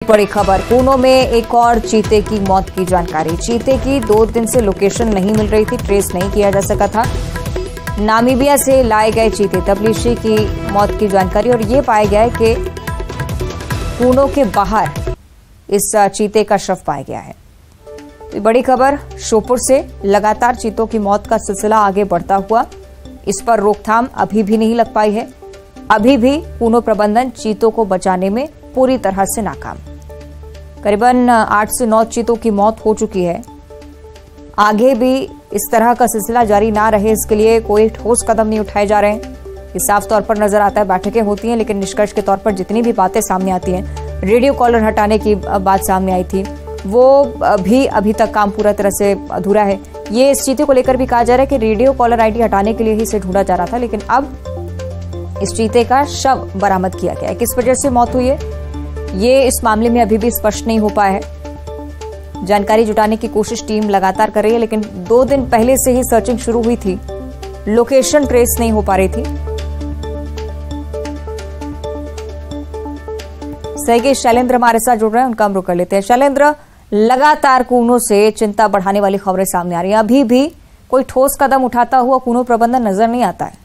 बड़ी खबर, कूनो में एक और चीते की मौत की जानकारी। चीते की 2 दिन से लोकेशन नहीं मिल रही थी, ट्रेस नहीं किया जा सका था। नामीबिया से लाए गए चीते तबलीशी की मौत की जानकारी, और ये पाया गया है कि कूनो के बाहर इस चीते का शव पाया गया है। तो बड़ी खबर श्योपुर से, लगातार चीतों की मौत का सिलसिला आगे बढ़ता हुआ, इस पर रोकथाम अभी भी नहीं लग पाई है। अभी भी कूनो प्रबंधन चीतों को बचाने में पूरी तरह से नाकाम। करीबन 8 से 9 चीतों की मौत हो चुकी है। आगे भी इस तरह का सिलसिला जारी ना रहे, इसके लिए कोई ठोस कदम नहीं उठाए जा रहे हैं। ये साफ तौर पर नजर आता है। बैठकें होती हैं, लेकिन निष्कर्ष के तौर पर जितनी भी बातें सामने आती हैं, रेडियो कॉलर हटाने की बात सामने आई थी, वो भी अभी तक काम पूरा तरह से अधूरा है। ये इस चीते को लेकर भी कहा जा रहा है कि रेडियो कॉलर आईडी हटाने के लिए ही इसे ढूंढा जा रहा था, लेकिन अब इस चीते का शव बरामद किया गया है। किस वजह से मौत हुई है, ये इस मामले में अभी भी स्पष्ट नहीं हो पाया है। जानकारी जुटाने की कोशिश टीम लगातार कर रही है, लेकिन 2 दिन पहले से ही सर्चिंग शुरू हुई थी, लोकेशन ट्रेस नहीं हो पा रही थी। सहयोगी शैलेंद्र हमारे साथ जुड़ रहे हैं, उनका हम रुख कर लेते हैं। शैलेंद्र, लगातार कूनो से चिंता बढ़ाने वाली खबरें सामने आ रही हैं, अभी भी कोई ठोस कदम उठाता हुआ कूनो प्रबंधन नजर नहीं आता है।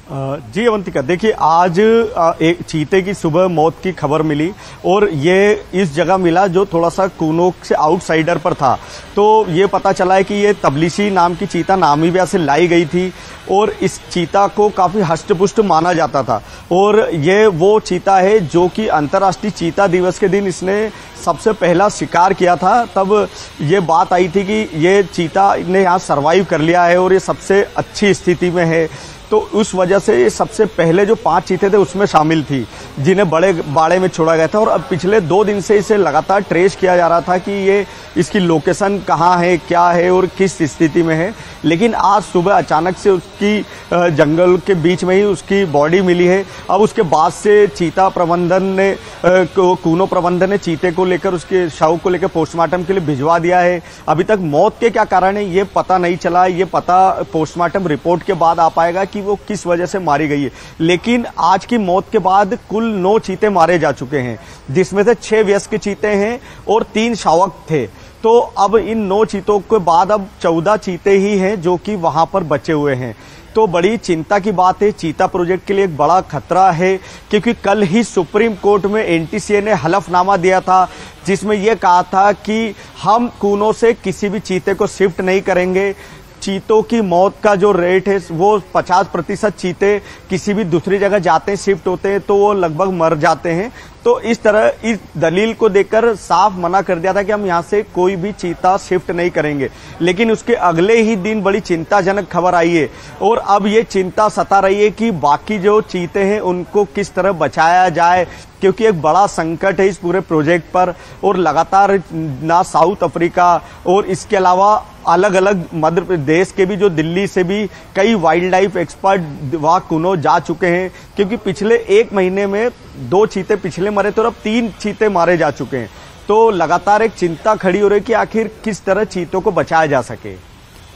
जी अवंतिका, देखिए आज एक चीते की सुबह मौत की खबर मिली, और ये इस जगह मिला जो थोड़ा सा कूनो से आउटसाइडर पर था। तो ये पता चला है कि ये तबलीशी नाम की चीता नामीबिया से लाई गई थी, और इस चीता को काफी हष्टपुष्ट माना जाता था। और ये वो चीता है जो कि अंतर्राष्ट्रीय चीता दिवस के दिन इसने सबसे पहला शिकार किया था। तब ये बात आई थी कि ये चीता ने यहाँ सर्वाइव कर लिया है और ये सबसे अच्छी स्थिति में है। तो उस वजह से ये सबसे पहले जो 5 चीते थे उसमें शामिल थी, जिन्हें बड़े बाड़े में छोड़ा गया था। और अब पिछले 2 दिन से इसे लगातार ट्रेस किया जा रहा था कि ये इसकी लोकेशन कहाँ है, क्या है और किस स्थिति में है। लेकिन आज सुबह अचानक से उसकी जंगल के बीच में ही उसकी बॉडी मिली है। अब उसके बाद से चीता प्रबंधन ने कूनो प्रबंधन ने चीते को लेकर, उसके शव को लेकर पोस्टमार्टम के लिए भिजवा दिया है। अभी तक मौत के क्या कारण है ये पता नहीं चला। ये पता पोस्टमार्टम रिपोर्ट के बाद आ पाएगा कि वो किस वजह से मारी गई है। लेकिन आज की मौत के बाद कुल 9 चीते मारे जा चुके हैं, जिसमें से 6 वयस्क चीते हैं और 3 शावक थे। तो अब इन 9 चीतों के बाद अब 14 चीते ही हैं जो कि वहां पर बचे हुए हैं। तो बड़ी चिंता की बात है, चीता प्रोजेक्ट के लिए एक बड़ा खतरा है, क्योंकि कल ही सुप्रीम कोर्ट में एनटीसीए ने हलफनामा दिया था, जिसमें यह कहा था कि हम कूनो से किसी भी चीते को शिफ्ट नहीं करेंगे। चीतों की मौत का जो रेट है वो 50% चीते किसी भी दूसरी जगह जाते हैं, शिफ्ट होते हैं, तो वो लगभग मर जाते हैं। तो इस तरह इस दलील को देकर साफ मना कर दिया था कि हम यहाँ से कोई भी चीता शिफ्ट नहीं करेंगे। लेकिन उसके अगले ही दिन बड़ी चिंताजनक खबर आई है, और अब ये चिंता सता रही है कि बाकी जो चीते हैं उनको किस तरह बचाया जाए, क्योंकि एक बड़ा संकट है इस पूरे प्रोजेक्ट पर। और लगातार ना साउथ अफ्रीका और इसके अलावा अलग अलग मध्य प्रदेश के भी, जो दिल्ली से भी कई वाइल्ड लाइफ एक्सपर्ट वहां कूनो जा चुके हैं, क्योंकि पिछले 1 महीने में 2 चीते पिछले मरे थे और अब 3 चीते मारे जा चुके हैं। तो लगातार एक चिंता खड़ी हो रही है कि आखिर किस तरह चीतों को बचाया जा सके।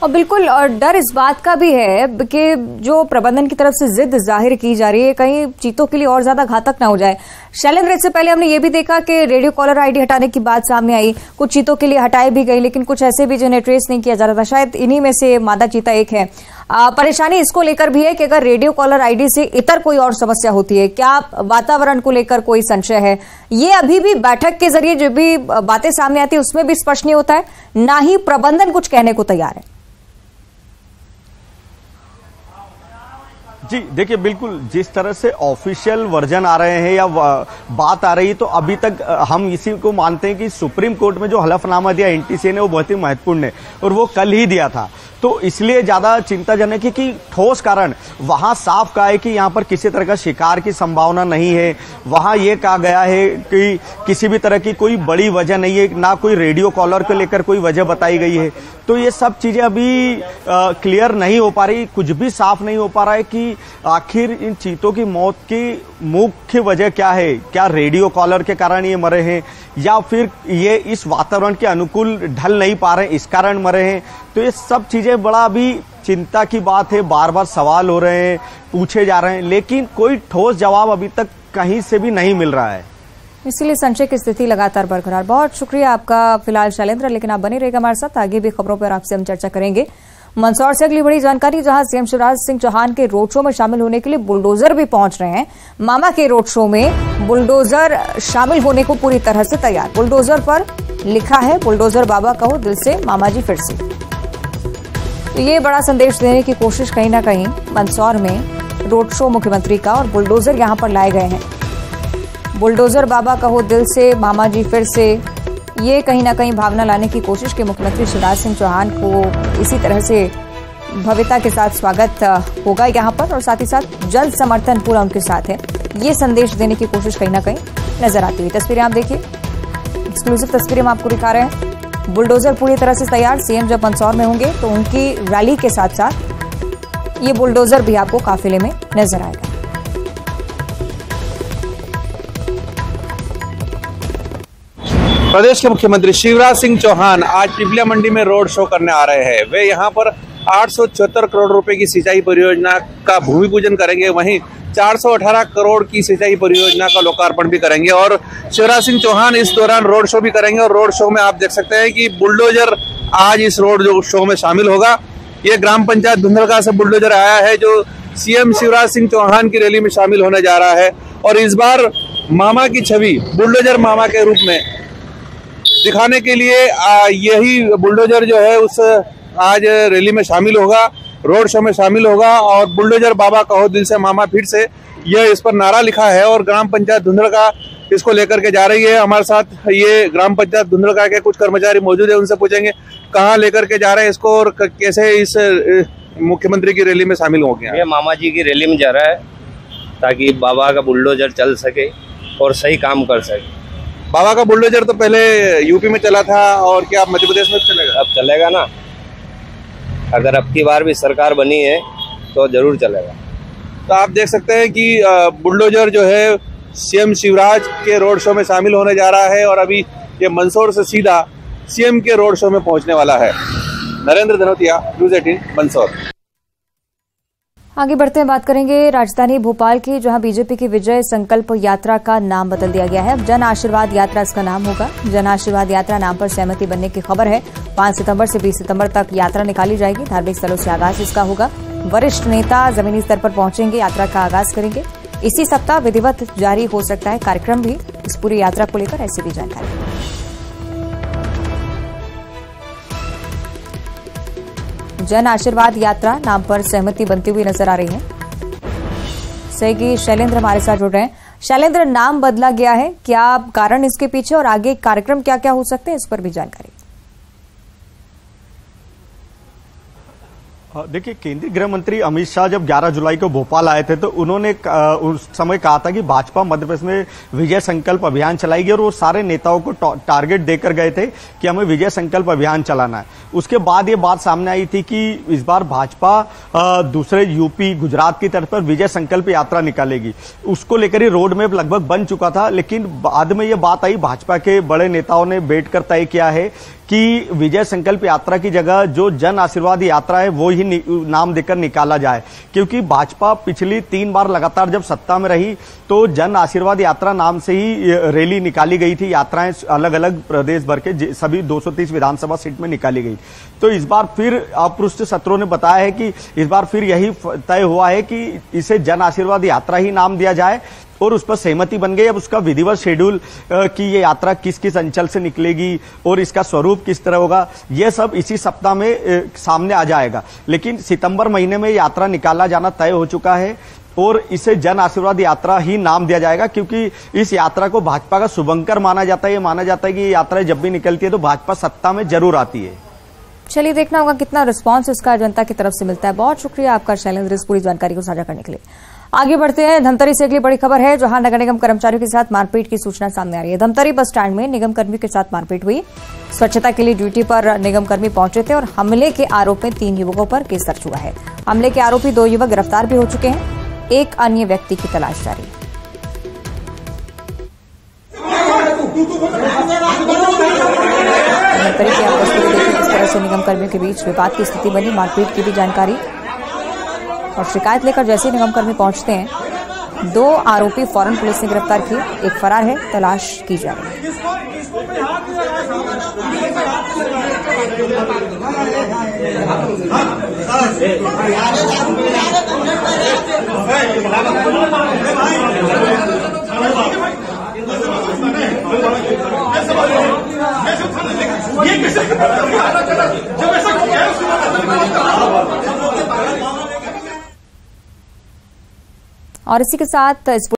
और बिल्कुल, और डर इस बात का भी है कि जो प्रबंधन की तरफ से जिद जाहिर की जा रही है, कहीं चीतों के लिए और ज्यादा घातक ना हो जाए। शैलेंद्र, इससे पहले हमने ये भी देखा कि रेडियो कॉलर आईडी हटाने की बात सामने आई, कुछ चीतों के लिए हटाई भी गई, लेकिन कुछ ऐसे भी जिन्हें ट्रेस नहीं किया जा रहा था। शायद इन्हीं में से मादा चीता एक है। परेशानी इसको लेकर भी है कि अगर रेडियो कॉलर आईडी से इतर कोई और समस्या होती है, क्या वातावरण को लेकर कोई संशय है, ये अभी भी बैठक के जरिए जो भी बातें सामने आती है उसमें भी स्पष्ट नहीं होता है, ना ही प्रबंधन कुछ कहने को तैयार है। जी देखिए, बिल्कुल जिस तरह से ऑफिशियल वर्जन आ रहे हैं या बात आ रही है, तो अभी तक हम इसी को मानते हैं कि सुप्रीम कोर्ट में जो हलफनामा दिया एनटीसीए ने वो बहुत ही महत्वपूर्ण है, और वो कल ही दिया था। तो इसलिए ज्यादा चिंताजनक है कि ठोस कारण वहां साफ कहा है कि यहां पर किसी तरह का शिकार की संभावना नहीं है। वहां ये कहा गया है कि किसी भी तरह की कोई बड़ी वजह नहीं है, ना कोई रेडियो कॉलर को लेकर कोई वजह बताई गई है। तो ये सब चीजें अभी क्लियर नहीं हो पा रही, कुछ भी साफ नहीं हो पा रहा है कि आखिर इन चीतों की मौत की मुख्य वजह क्या है। क्या रेडियो कॉलर के कारण ये मरे हैं, या फिर ये इस वातावरण के अनुकूल ढल नहीं पा रहे इस कारण मरे हैं। तो ये सब चीजें बड़ा अभी चिंता की बात है, बार बार सवाल हो रहे हैं, पूछे जा रहे हैं, लेकिन कोई ठोस जवाब अभी तक कहीं से भी नहीं मिल रहा है। इसलिए संशय की स्थिति लगातार बरकरार। बहुत शुक्रिया आपका फिलहाल शैलेंद्र, लेकिन आप बने रहेगा हमारे साथ, आगे भी खबरों पर आपसे हम चर्चा करेंगे। मंदसौर से अगली बड़ी जानकारी, जहां सीएम शिवराज सिंह चौहान के रोड शो में शामिल होने के लिए बुलडोजर भी पहुंच रहे हैं। मामा के रोड शो में बुलडोजर शामिल होने को पूरी तरह से तैयार। बुलडोजर पर लिखा है, बुलडोजर बाबा कहो दिल से, मामा जी फिर से। तो ये बड़ा संदेश देने की कोशिश कहीं ना कहीं मंदसौर में रोड शो मुख्यमंत्री का, और बुलडोजर यहां पर लाए गए हैं। बुलडोजर बाबा कहो दिल से, मामा जी फिर से, ये कहीं ना कहीं भावना लाने की कोशिश की मुख्यमंत्री शिवराज सिंह चौहान को इसी तरह से भव्यता के साथ स्वागत होगा यहां पर, और साथ ही साथ जन समर्थन पूरा उनके साथ है, ये संदेश देने की कोशिश कहीं ना कहीं नजर आती हुई। तस्वीरें आप देखिए, एक्सक्लूसिव तस्वीरें हम आपको दिखा रहे हैं। बुलडोजर पूरी तरह से तैयार। सीएम जब मंदसौर में होंगे तो उनकी रैली के साथ साथ ये बुलडोजर भी आपको काफिले में नजर आएगा। प्रदेश के मुख्यमंत्री शिवराज सिंह चौहान आज पिपलिया मंडी में रोड शो करने आ रहे हैं। वे यहां पर 874 करोड़ रुपए की सिंचाई परियोजना का भूमि पूजन करेंगे, वहीं 418 करोड़ की सिंचाई परियोजना का लोकार्पण भी करेंगे। और शिवराज सिंह चौहान इस दौरान रोड शो भी करेंगे, और रोड शो में आप देख सकते हैं कि बुलडोजर आज इस रोड शो में शामिल होगा। ये ग्राम पंचायत धुंधलका से बुलडोजर आया है, जो सीएम शिवराज सिंह चौहान की रैली में शामिल होने जा रहा है। और इस बार मामा की छवि बुलडोजर मामा के रूप में दिखाने के लिए यही बुलडोजर जो है उस आज रैली में शामिल होगा, रोड शो में शामिल होगा। और बुलडोजर बाबा कहो दिल से, मामा फिर से, यह इस पर नारा लिखा है। और ग्राम पंचायत धुंधलका इसको लेकर के जा रही है। हमारे साथ ये ग्राम पंचायत धुंधलका के कुछ कर्मचारी मौजूद है, उनसे पूछेंगे कहाँ लेकर के जा रहे हैं इसको, और कैसे इस मुख्यमंत्री की रैली में शामिल हो गया। ये मामा जी की रैली में जा रहा है ताकि बाबा का बुलडोजर चल सके और सही काम कर सके। बाबा का बुलडोजर तो पहले यूपी में चला था, और क्या मध्य प्रदेश में चलेगा? अब चलेगा ना, अगर अब की बार भी सरकार बनी है तो जरूर चलेगा। तो आप देख सकते हैं कि बुलडोजर जो है सीएम शिवराज के रोड शो में शामिल होने जा रहा है, और अभी ये मंदसौर से सीधा सीएम के रोड शो में पहुंचने वाला है। नरेंद्र धनोतिया, न्यूज़ 18 मंदसौर। आगे बढ़ते हैं, बात करेंगे राजधानी भोपाल की, जहां बीजेपी की विजय संकल्प यात्रा का नाम बदल दिया गया है। अब जन आशीर्वाद यात्रा इसका नाम होगा। जन आशीर्वाद यात्रा नाम पर सहमति बनने की खबर है। 5 सितंबर से 20 सितंबर तक यात्रा निकाली जाएगी। धार्मिक स्थलों से आगाज इसका होगा। वरिष्ठ नेता जमीनी स्तर पर पहुंचेंगे, यात्रा का आगाज करेंगे। इसी सप्ताह विधिवत जारी हो सकता है कार्यक्रम भी इस पूरी यात्रा को लेकर, ऐसी भी जानकारी। जन आशीर्वाद यात्रा नाम पर सहमति बनती हुई नजर आ रही है। सहयोगी शैलेंद्र हमारे साथ जुड़ रहे हैं। शैलेंद्र, नाम बदला गया है, क्या कारण इसके पीछे, और आगे कार्यक्रम क्या क्या हो सकते हैं, इस पर भी जानकारी। देखिए, केंद्रीय गृह मंत्री अमित शाह जब 11 जुलाई को भोपाल आए थे तो उन्होंने उस समय कहा था कि भाजपा मध्य प्रदेश में विजय संकल्प अभियान चलाएगी, और वो सारे नेताओं को टारगेट देकर गए थे कि हमें विजय संकल्प अभियान चलाना है। उसके बाद ये बात सामने आई थी कि इस बार भाजपा दूसरे यूपी, गुजरात की तरफ पर विजय संकल्प यात्रा निकालेगी। उसको लेकर ही रोड मैप लगभग बन चुका था, लेकिन बाद में ये बात आई, भाजपा के बड़े नेताओं ने बैठकर तय किया है कि विजय संकल्प यात्रा की जगह जो जन आशीर्वाद यात्रा है वो ही नाम देकर निकाला जाए, क्योंकि भाजपा पिछली 3 बार लगातार जब सत्ता में रही तो जन आशीर्वाद यात्रा नाम से ही रैली निकाली गई थी। यात्राएं अलग अलग प्रदेश भर के सभी 230 विधानसभा सीट में निकाली गई। तो इस बार फिर अपृष्ठ सूत्रों ने बताया है कि इस बार फिर यही तय हुआ है कि इसे जन आशीर्वाद यात्रा ही नाम दिया जाए, और उस पर सहमति बन गई। अब उसका विधिवत शेड्यूल कि ये यात्रा किस किस अंचल से निकलेगी और इसका स्वरूप किस तरह होगा, यह सब इसी सप्ताह में सामने आ जाएगा। लेकिन सितंबर महीने में यात्रा निकाला जाना तय हो चुका है, और इसे जन आशीर्वाद यात्रा ही नाम दिया जाएगा, क्योंकि इस यात्रा को भाजपा का शुभंकर माना जाता है। ये माना जाता है कि ये यात्रा जब भी निकलती है तो भाजपा सत्ता में जरूर आती है। चलिए, देखना होगा कितना रिस्पांस इसका जनता की तरफ से मिलता है। बहुत शुक्रिया आपका शैलेंद्र, इस पूरी जानकारी को साझा करने के लिए। आगे बढ़ते हैं, धमतरी से अगली बड़ी खबर है, जहां नगर निगम कर्मचारियों के साथ मारपीट की सूचना सामने आ रही है। धमतरी बस स्टैंड में निगम कर्मियों के साथ मारपीट हुई। स्वच्छता के लिए ड्यूटी पर निगम कर्मी पहुंचे थे, और हमले के आरोप में 3 युवकों पर केस दर्ज हुआ है। हमले के आरोपी 2 युवक गिरफ्तार भी हो चुके हैं। एक अन्य व्यक्ति की तलाश जारी है। तरीके आप तस्वीरें देखिए किस तरह से निगम कर्मियों के बीच विवाद की स्थिति बनी, मारपीट की भी जानकारी। और शिकायत लेकर जैसे ही निगम कर्मी पहुंचते हैं 2 आरोपी फौरन पुलिस ने गिरफ्तार किए, एक फरार है, तलाश की जा रही है। और इसी के साथ